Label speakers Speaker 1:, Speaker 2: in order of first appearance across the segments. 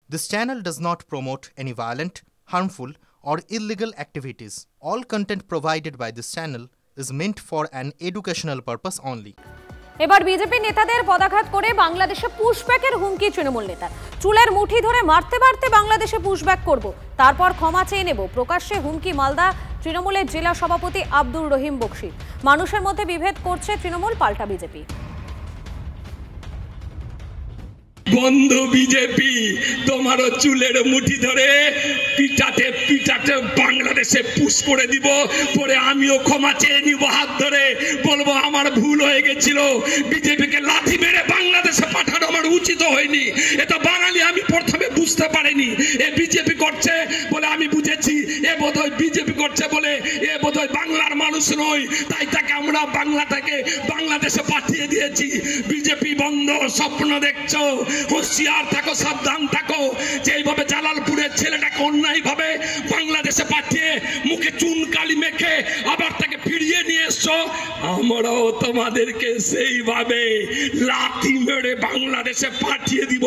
Speaker 1: This channel does not promote any violent, harmful, or illegal activities. All content provided by this channel is meant for an educational purpose only.
Speaker 2: এবার BJP নেতাদের পদাঘাত করে বাংলাদেশে পুশব্যাকের হুমকি তৃণমূল নেতার। চুলের মুঠি ধরে মারতে মারতে বাংলাদেশে পুশব্যাক করব, তারপর ক্ষমা চেয়ে নেব, প্রকাশ্যে হুমকি মালদা তৃণমূলের জেলা সভাপতি আব্দুর রহিম বকশী। মানুষের মধ্যে বিভেদ করছে তৃণমূল, পাল্টা বিজেপি।
Speaker 3: বন্ধু বিজেপি, তোমারও চুলের মুঠি ধরে পিটাতে পিটাতে বাংলাদেশে পুশ করে দিব, পরে আমিও ক্ষমা চেয়ে নিব, হাত ধরে বলবো আমার ভুল হয়ে গেছিল, বিজেপিকে লাথি মেরে বাংলাদেশে পাঠানো আমার উচিত হয়নি। এটা বাঙালি আমি প্রথমে বুঝতে পারিনি, এ বিজেপি করছে বলে আমি বুঝেছি, এ বোধহয় বিজেপি করছে বলে এ বোধহয় বাংলার মানুষ নয়, তাই তাকে আমরা বাংলা থেকে বাংলাদেশে পাঠিয়ে দিয়েছি। বিজেপি বন্ধ, স্বপ্ন দেখছো, হুঁশিয়ার থাকো, সাবধান থাকো। যেইভাবে জালালপুরের ছেলেটাকে অন্যায় ভাবে বাংলাদেশে পাঠিয়ে মুখে চুন কালি মেখে আবার তাকে ফিরিয়ে নিয়ে এসছো, আমরাও তোমাদেরকে সেইভাবে লাথি মেরে বাংলাদেশে পাঠিয়ে দিব।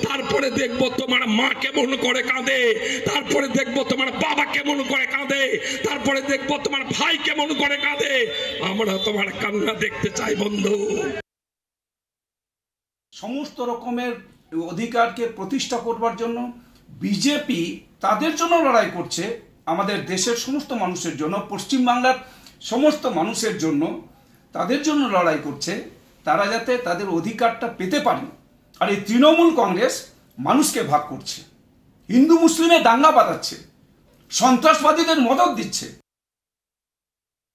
Speaker 3: তারপরে দেখবো তোমার মা কেমন করে কাঁদে, তারপরে দেখবো তোমার বাবা কেমন করে কাঁদে, তারপরে দেখবো তোমার ভাই কেমন করে কাঁদে। আমরা তোমার কান্না দেখতে চাই বন্ধু।
Speaker 4: সমস্ত রকমের অধিকারকে প্রতিষ্ঠা করবার জন্য বিজেপি তাদের জন্য লড়াই করছে, আমাদের দেশের সমস্ত মানুষের জন্য, পশ্চিমবাংলার সমস্ত মানুষের জন্য, তাদের জন্য লড়াই করছে, তারা যাতে তাদের অধিকারটা পেতে পারে। আর এই তৃণমূল কংগ্রেস মানুষকে ভাগ করছে, হিন্দু মুসলিমের দাঙ্গা বাঁধাচ্ছে, সন্ত্রাসবাদীদের মদত দিচ্ছে।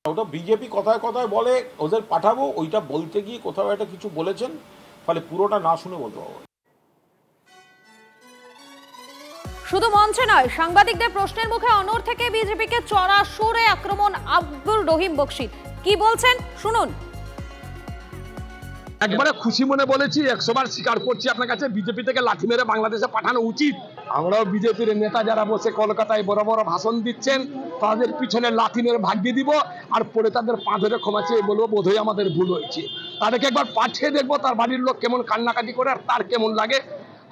Speaker 5: ওটা বিজেপি কথায় কথায় বলে ওদের পাঠাবো, ওইটা বলতে গিয়ে কোথাও একটা কিছু বলেছেন, ফলে পুরোটা না শুনে বলতে পারবো।
Speaker 2: শুধু মঞ্চে নয়, সাংবাদিকদের প্রশ্নের মুখে অনড় থেকে বিজেপিকে চড়া সুরে আক্রমণ আব্দুর রহিম বকশী। কি বলছেন শুনুন।
Speaker 5: একবারে খুশি মনে বলেছি, 100 বার স্বীকার করছি আপনার কাছে, বিজেপি থেকে লাঠি মেরে বাংলাদেশে পাঠানো উচিত। আমরাও বিজেপির নেতা যারা বসে কলকাতায় বড় বড় ভাষণ দিচ্ছেন, তাদের পিছনে লাঠি মেরে ভাগিয়ে দিব, আর পরে তাদের পা ধরে ক্ষমা চেয়ে বলবো বোধহয় আমাদের ভুল হয়েছে। তাদেরকে একবার পাঠিয়ে দেখবো তার বাড়ির লোক কেমন কান্নাকাটি করে আর তার কেমন লাগে।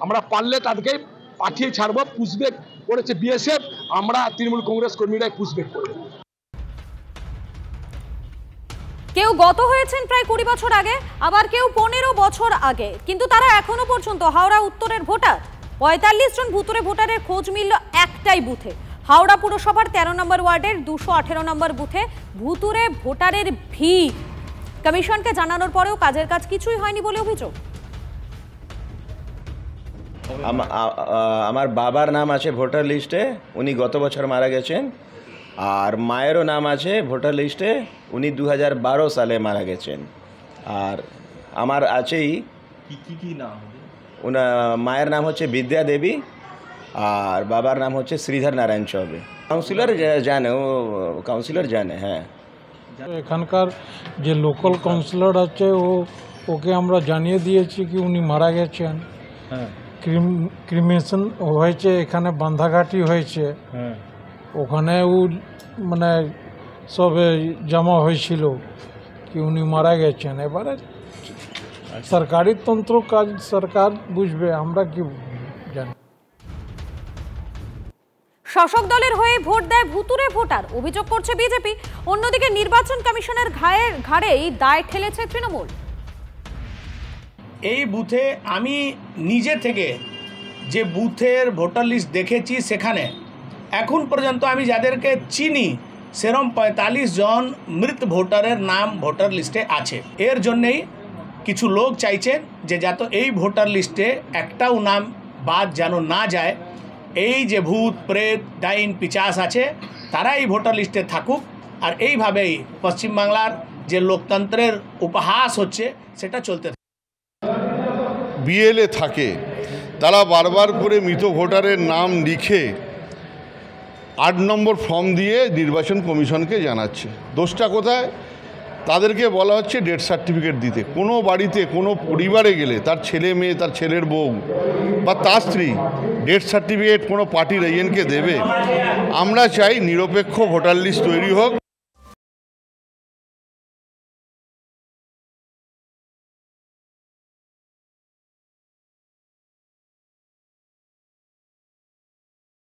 Speaker 5: আমরা পারলে তাদেরকে পাঠিয়ে ছাড়বো। পুশব্যাক করেছে বিএসএফ, আমরা তৃণমূল কংগ্রেস কর্মীরাই পুশব্যাক করবো।
Speaker 2: কেউ গত হয়েছেন প্রায় 20 বছর আগে, আবার কেউ 15 বছর আগে, কিন্তু তারা এখনো পর্যন্ত হাওড়া উত্তরের ভোটার। 45 জন ভুতুরে ভোটারের খোঁজ মিলল একটাই বুথে, হাওড়া পুরসভার 13 নম্বর ওয়ার্ডের 218 নম্বর বুথে ভুতুরে ভোটারের ভিড়। কমিশনকে জানানোর পরেও কাজের কাজ কিছুই হয়নি বলে অভিযোগ।
Speaker 6: আমার বাবার নাম আছে ভোটার লিস্টে, উনি গত বছর মারা গেছেন, আর মায়েরও নাম আছে ভোটার লিস্টে, উনি 2012 সালে মারা গেছেন। আর আমার আছেই কি নাম, মায়ের নাম হচ্ছে বিদ্যা দেবী আর বাবার নাম হচ্ছে শ্রীধর নারায়ণ চৌবে। কাউন্সিলর জানে, ও কাউন্সিলর জানে। হ্যাঁ,
Speaker 7: এখানকার যে লোকাল কাউন্সিলর আছে ওকে আমরা জানিয়ে দিয়েছি কি উনি মারা গেছেন। হ্যাঁ, ক্রিমেশন হয়েছে, এখানে বান্ধাঘাটি হয়েছে, ওখানে ও মানে সবে জমা হয়েছিল কি উনি মারা গেছেন। এবারে সরকারি তন্ত্র কাজ সরকার বুঝবে, আমরা কি জানি।
Speaker 2: শাসক দলের হয়ে ভোট দেয় ভুতুরে ভোটার, অভিযোগ করছে বিজেপি। অন্যদিকে নির্বাচন কমিশনের ঘাড়েই দায় ঠেলেছে তৃণমূল।
Speaker 8: এই বুথে আমি নিজে থেকে যে বুথের ভোটার লিস্ট দেখেছি, সেখানে এখন পর্যন্ত আমি যাদেরকে চিনি সেরকম 45 জন মৃত ভোটারের নাম ভোটার লিস্টে আছে। এর জন্যেই কিছু লোক চাইছেন যে যাতে এই ভোটার লিস্টে একটাও নাম বাদ যেন না যায়। এই যে ভূত প্রেত ডাইন পিচাস আছে তারা এই ভোটার লিস্টে থাকুক, আর এইভাবেই পশ্চিমবাংলার যে লোকতন্ত্রের উপহাস হচ্ছে সেটা চলতে থাকে।
Speaker 9: বিএলএ থাকে, তারা বারবার করে মৃত ভোটারের নাম লিখে 8 নম্বর ফর্ম দিয়ে নির্বাচন কমিশনকে জানাচ্ছে। দোষটা কোথায়? তাদেরকে বলা হচ্ছে ডেথ সার্টিফিকেট দিতে। কোনো বাড়িতে কোনো পরিবারে গেলে তার ছেলে মেয়ে, তার ছেলের বউ বা তার স্ত্রী ডেথ সার্টিফিকেট কোনো পার্টির এজেন্টকে দেবে? আমরা চাই নিরপেক্ষ ভোটার লিস্ট তৈরি হোক।